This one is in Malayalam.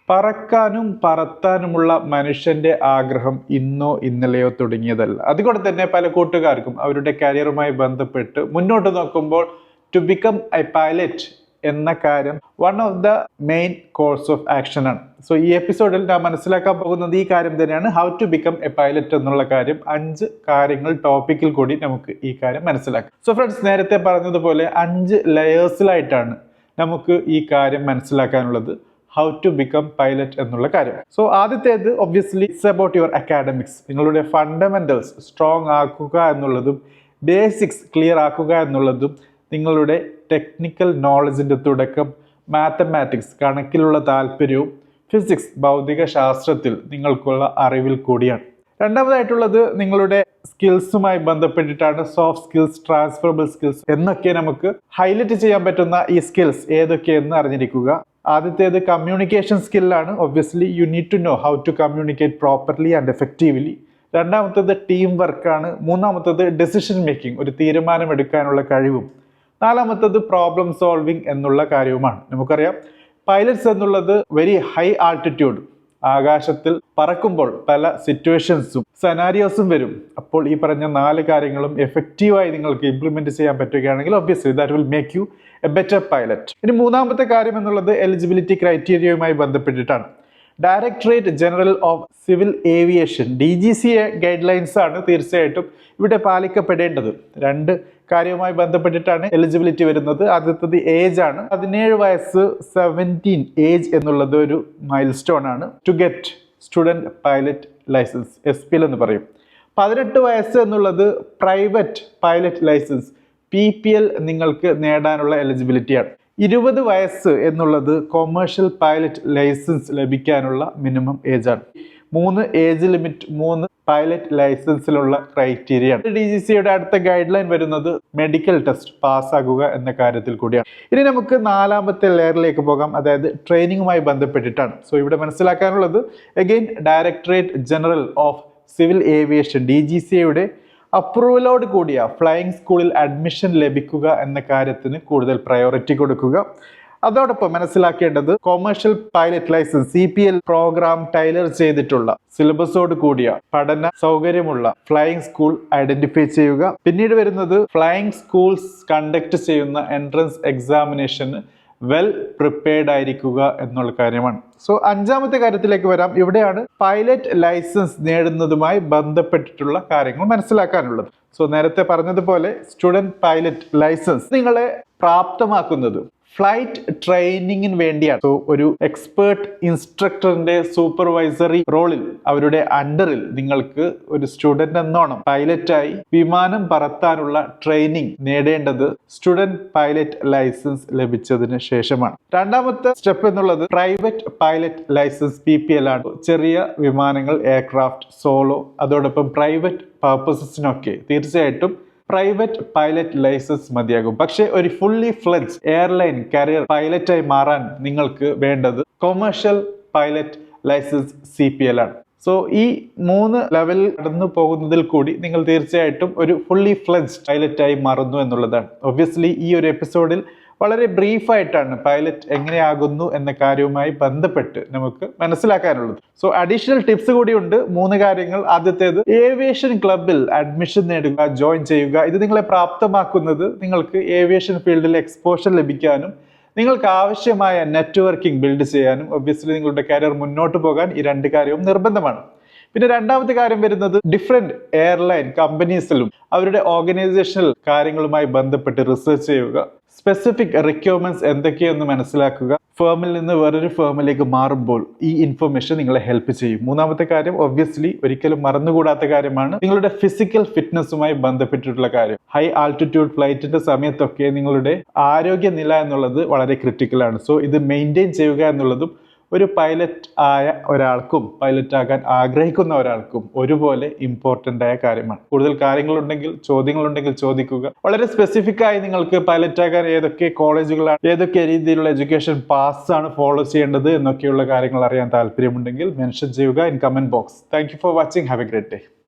പറക്കാനും പറത്താനുമുള്ള മനുഷ്യന്റെ ആഗ്രഹം ഇന്നോ ഇന്നലെയോ തുടങ്ങിയതല്ല. അതുകൊണ്ട് തന്നെ പല കൂട്ടുകാർക്കും അവരുടെ കരിയറുമായി ബന്ധപ്പെട്ട് മുന്നോട്ട് നോക്കുമ്പോൾ ടു ബിക്കം എ പൈലറ്റ് എന്ന കാര്യം one of the main course of action ആണ്. സോ ഈ എപ്പിസോഡിൽ ഞാൻ മനസ്സിലാക്കാൻ പോകുന്നത് ഈ കാര്യം തന്നെയാണ്, how to become a pilot എന്നുള്ള കാര്യം. 5 കാര്യങ്ങൾ ടോപ്പിക്കിൽ കൂടി നമുക്ക് ഈ കാര്യം മനസ്സിലാക്കാം. സോ ഫ്രണ്ട്സ്, നേരത്തെ പറഞ്ഞതുപോലെ 5 ലെയേഴ്സിലായിട്ടാണ് നമുക്ക് ഈ കാര്യം മനസ്സിലാക്കാനുള്ളത്, ഹൗ ടു ബിക്കം പൈലറ്റ് എന്നുള്ള കാര്യം. സോ ആദ്യത്തേത് obviously it's about your academics. നിങ്ങളുടെ ഫണ്ടമെന്റൽസ് സ്ട്രോങ് ആക്കുക എന്നുള്ളതും ബേസിക്സ് ക്ലിയർ ആക്കുക എന്നുള്ളതും നിങ്ങളുടെ ടെക്നിക്കൽ നോളജിന്റെ തുടക്കം, മാത്തമാറ്റിക്സ് കണക്കിലുള്ള താല്പര്യവും ഫിസിക്സ് ഭൗതിക ശാസ്ത്രത്തിൽ നിങ്ങൾക്കുള്ള അറിവിൽ കൂടിയാണ്. രണ്ടാമതായിട്ടുള്ളത് നിങ്ങളുടെ സ്കിൽസുമായി ബന്ധപ്പെട്ടിട്ടാണ്. സോഫ്റ്റ് സ്കിൽസ്, ട്രാൻസ്ഫറബിൾ സ്കിൽസ് എന്നൊക്കെ നമുക്ക് ഹൈലൈറ്റ് ചെയ്യാൻ പറ്റുന്ന ഈ സ്കിൽസ് ഏതൊക്കെയെന്ന് അറിഞ്ഞിരിക്കുക. ആദ്യത്തേത് കമ്മ്യൂണിക്കേഷൻ സ്കില്ലാണ്. Obviously you need to know how to communicate properly and effectively. രണ്ടാമത്തേത് ടീം വർക്കാണ്. മൂന്നാമത്തേത് ഡെസിഷൻ മേക്കിംഗ്, ഒരു തീരുമാനം എടുക്കാനുള്ള കഴിവും. നാലാമത്തേത് പ്രോബ്ലം സോൾവിങ് എന്നുള്ള കാര്യവുമാണ്. നമുക്കറിയാം പൈലറ്റ്സ് എന്നുള്ളത് വെരി ഹൈ ആൾട്ടിറ്റ്യൂഡ്, ആകാശത്തിൽ പറക്കുമ്പോൾ പല സിറ്റുവേഷൻസും സെനാരിയോസും വരും. അപ്പോൾ ഈ പറഞ്ഞ 4 കാര്യങ്ങളും എഫക്റ്റീവായി നിങ്ങൾക്ക് ഇംപ്ലിമെന്റ് ചെയ്യാൻ പറ്റുകയാണെങ്കിൽ obviously that will make you a better pilot. ഇനി മൂന്നാമത്തെ കാര്യം എന്നുള്ളത് എലിജിബിലിറ്റി ക്രൈറ്റീരിയയുമായി ബന്ധപ്പെട്ടിട്ടാണ്. Directorate general of civil aviation DGCA guidelines ആണ് തീർച്ചയായിട്ടും ഇവിടെ പാലിക്കപ്പെടേണ്ടത്. 2 കാര്യവുമായി ബന്ധപ്പെട്ടിട്ടാണ് എലിജിബിലിറ്റി വരുന്നത്. ആദ്യത്തേത് ഏജ് ആണ്. 17 വയസ്സ് 17 ഏജ് എന്നുള്ളത് ഒരു മൈൽ സ്റ്റോൺ ആണ് to get student pilot licence, SPL എന്ന് പറയും. 18 വയസ്സ് എന്നുള്ളത് പ്രൈവറ്റ് പൈലറ്റ് ലൈസൻസ് PPL നിങ്ങൾക്ക് നേടാനുള്ള എലിജിബിലിറ്റിയാണ്. 20 വയസ്സ് എന്നുള്ളത് കൊമേഴ്ഷ്യൽ പൈലറ്റ് ലൈസൻസ് ലഭിക്കാനുള്ള മിനിമം ഏജ് ആണ്. 3 ഏജ് ലിമിറ്റ്, 3 പൈലറ്റ് ലൈസൻസിലുള്ള ക്രൈറ്റീരിയ. DGCയുടെ അടുത്ത ഗൈഡ് ലൈൻ വരുന്നത് മെഡിക്കൽ ടെസ്റ്റ് പാസ്സാകുക എന്ന കാര്യത്തിൽ കൂടിയാണ്. ഇനി നമുക്ക് 4ാമത്തെ ലെയറിലേക്ക് പോകാം, അതായത് ട്രെയിനിങ്ങുമായി ബന്ധപ്പെട്ടിട്ടാണ്. സോ ഇവിടെ മനസ്സിലാക്കാനുള്ളത് again directorate general of civil aviation DGCയുടെ അപ്രൂവലോട് കൂടിയ ഫ്ലൈയിങ് സ്കൂളിൽ അഡ്മിഷൻ ലഭിക്കുക എന്ന കാര്യത്തിന് കൂടുതൽ പ്രയോറിറ്റി കൊടുക്കുക. അതോടൊപ്പം മനസ്സിലാക്കേണ്ടത് commercial pilot licence CPL programme tailor ചെയ്തിട്ടുള്ള സിലബസോട് കൂടിയ പഠന സൗകര്യമുള്ള ഫ്ലൈയിങ് സ്കൂൾ ഐഡന്റിഫൈ ചെയ്യുക. പിന്നീട് വരുന്നത് ഫ്ലൈയിങ് സ്കൂൾസ് കണ്ടക്ട് ചെയ്യുന്ന എൻട്രൻസ് എക്സാമിനേഷന് വെൽ പ്രിപ്പയർഡ് ആയിരിക്കുക എന്നുള്ള കാര്യമാണ്. സോ 5ാമത്തെ കാര്യത്തിലേക്ക് വരാം. ഇവിടെയാണ് പൈലറ്റ് ലൈസൻസ് നേടുന്നതുമായി ബന്ധപ്പെട്ടിട്ടുള്ള കാര്യങ്ങൾ മനസ്സിലാക്കാനുള്ളത്. സോ നേരത്തെ പറഞ്ഞതുപോലെ സ്റ്റുഡൻറ് പൈലറ്റ് ലൈസൻസ് നിങ്ങളെ പ്രാപ്തമാക്കുന്നത് ഫ്ലൈറ്റ് ട്രെയിനിങ്ങിന് വേണ്ടിയാണ്. സോ ഒരു എക്സ്പേർട്ട് ഇൻസ്ട്രക്ടറിന്റെ സൂപ്പർവൈസറി റോളിൽ, അവരുടെ അണ്ടറിൽ നിങ്ങൾക്ക് ഒരു സ്റ്റുഡന്റ് എന്നോണം പൈലറ്റായി വിമാനം പറത്താനുള്ള ട്രെയിനിങ് നേടേണ്ടത് സ്റ്റുഡന്റ് പൈലറ്റ് ലൈസൻസ് ലഭിച്ചതിന് ശേഷമാണ്. 2ാമത്തെ സ്റ്റെപ്പ് എന്നുള്ളത് പ്രൈവറ്റ് പൈലറ്റ് ലൈസൻസ് PPL ആണ്. ചെറിയ വിമാനങ്ങൾ, എയർക്രാഫ്റ്റ്, സോളോ, അതോടൊപ്പം പ്രൈവറ്റ് പർപ്പസസിനൊക്കെ തീർച്ചയായിട്ടും പ്രൈവറ്റ് പൈലറ്റ് ലൈസൻസ് മതിയാകും. പക്ഷേ ഒരു ഫുള്ളി ഫ്ലെഡ്ജ് എയർലൈൻ കരിയർ പൈലറ്റായി മാറാൻ നിങ്ങൾക്ക് വേണ്ടത് കൊമേഴ്ഷ്യൽ പൈലറ്റ് ലൈസൻസ് CPL ആണ്. സോ ഈ 3 ലെവലിൽ കടന്നു പോകുന്നതിൽ കൂടി നിങ്ങൾ തീർച്ചയായിട്ടും ഒരു ഫുള്ളി ഫ്ലെഡ്ജ് പൈലറ്റായി മാറുന്നു എന്നുള്ളതാണ്. ഒബ്വിയസ്ലി ഈ ഒരു എപ്പിസോഡിൽ വളരെ ബ്രീഫായിട്ടാണ് പൈലറ്റ് എങ്ങനെയാകുന്നു എന്ന കാര്യവുമായി ബന്ധപ്പെട്ട് നമുക്ക് മനസ്സിലാക്കാനുള്ളത്. സോ അഡീഷണൽ ടിപ്സ് കൂടിയുണ്ട്. 3 കാര്യങ്ങൾ. ആദ്യത്തേത് ഏവിയേഷൻ ക്ലബിൽ അഡ്മിഷൻ നേടുക, ജോയിൻ ചെയ്യുക. ഇത് നിങ്ങളെ പ്രാപ്തമാക്കുന്നത് നിങ്ങൾക്ക് ഏവിയേഷൻ ഫീൽഡിൽ എക്സ്പോഷർ ലഭിക്കാനും നിങ്ങൾക്ക് ആവശ്യമായ നെറ്റ്വർക്കിംഗ് ബിൽഡ് ചെയ്യാനും ഒബ്വിയസ്ലി നിങ്ങളുടെ കരിയർ മുന്നോട്ട് പോകാൻ ഈ 2 കാര്യവും നിർബന്ധമാണ്. പിന്നെ 2ാമത്തെ കാര്യം വരുന്നത് ഡിഫറെന്റ് എയർലൈൻ കമ്പനീസിലും അവരുടെ ഓർഗനൈസേഷണൽ കാര്യങ്ങളുമായി ബന്ധപ്പെട്ട് റിസർച്ച് ചെയ്യുക. സ്പെസിഫിക് റിക്വയർമെന്റ്സ് എന്തൊക്കെയെന്ന് മനസ്സിലാക്കുക. ഫേമിൽ നിന്ന് വേറൊരു ഫേമിലേക്ക് മാറുമ്പോൾ ഈ ഇൻഫർമേഷൻ നിങ്ങളെ ഹെൽപ്പ് ചെയ്യും. 3ാമത്തെ കാര്യം ഒബ്വിയസ്ലി ഒരിക്കലും മറന്നുകൂടാത്ത കാര്യമാണ് നിങ്ങളുടെ ഫിസിക്കൽ ഫിറ്റ്നസ്സുമായി ബന്ധപ്പെട്ടിട്ടുള്ള കാര്യം. ഹൈ ആൾട്ടിറ്റ്യൂഡ് ഫ്ലൈറ്റിന്റെ സമയത്തൊക്കെ നിങ്ങളുടെ ആരോഗ്യനില എന്നുള്ളത് വളരെ ക്രിട്ടിക്കലാണ്. സോ ഇത് മെയിൻറ്റെയിൻ ചെയ്യുക എന്നുള്ളതും ഒരു പൈലറ്റ് ആയ ഒരാൾക്കും പൈലറ്റ് ആകാൻ ആഗ്രഹിക്കുന്ന ഒരാൾക്കും ഒരുപോലെ ഇമ്പോർട്ടൻ്റ് ആയ കാര്യമാണ്. കൂടുതൽ കാര്യങ്ങളുണ്ടെങ്കിൽ, ചോദ്യങ്ങളുണ്ടെങ്കിൽ ചോദിക്കുക. വളരെ സ്പെസിഫിക് ആയി നിങ്ങൾക്ക് പൈലറ്റ് ആകാൻ ഏതൊക്കെ കോളേജുകളാണ്, ഏതൊക്കെ രീതിയിലുള്ള എഡ്യൂക്കേഷൻ പാസ് ആണ് ഫോളോ ചെയ്യേണ്ടത് എന്നൊക്കെയുള്ള കാര്യങ്ങൾ അറിയാൻ താല്പര്യമുണ്ടെങ്കിൽ മെൻഷൻ ചെയ്യുക in comment box. Thank you for watching. Have A great day.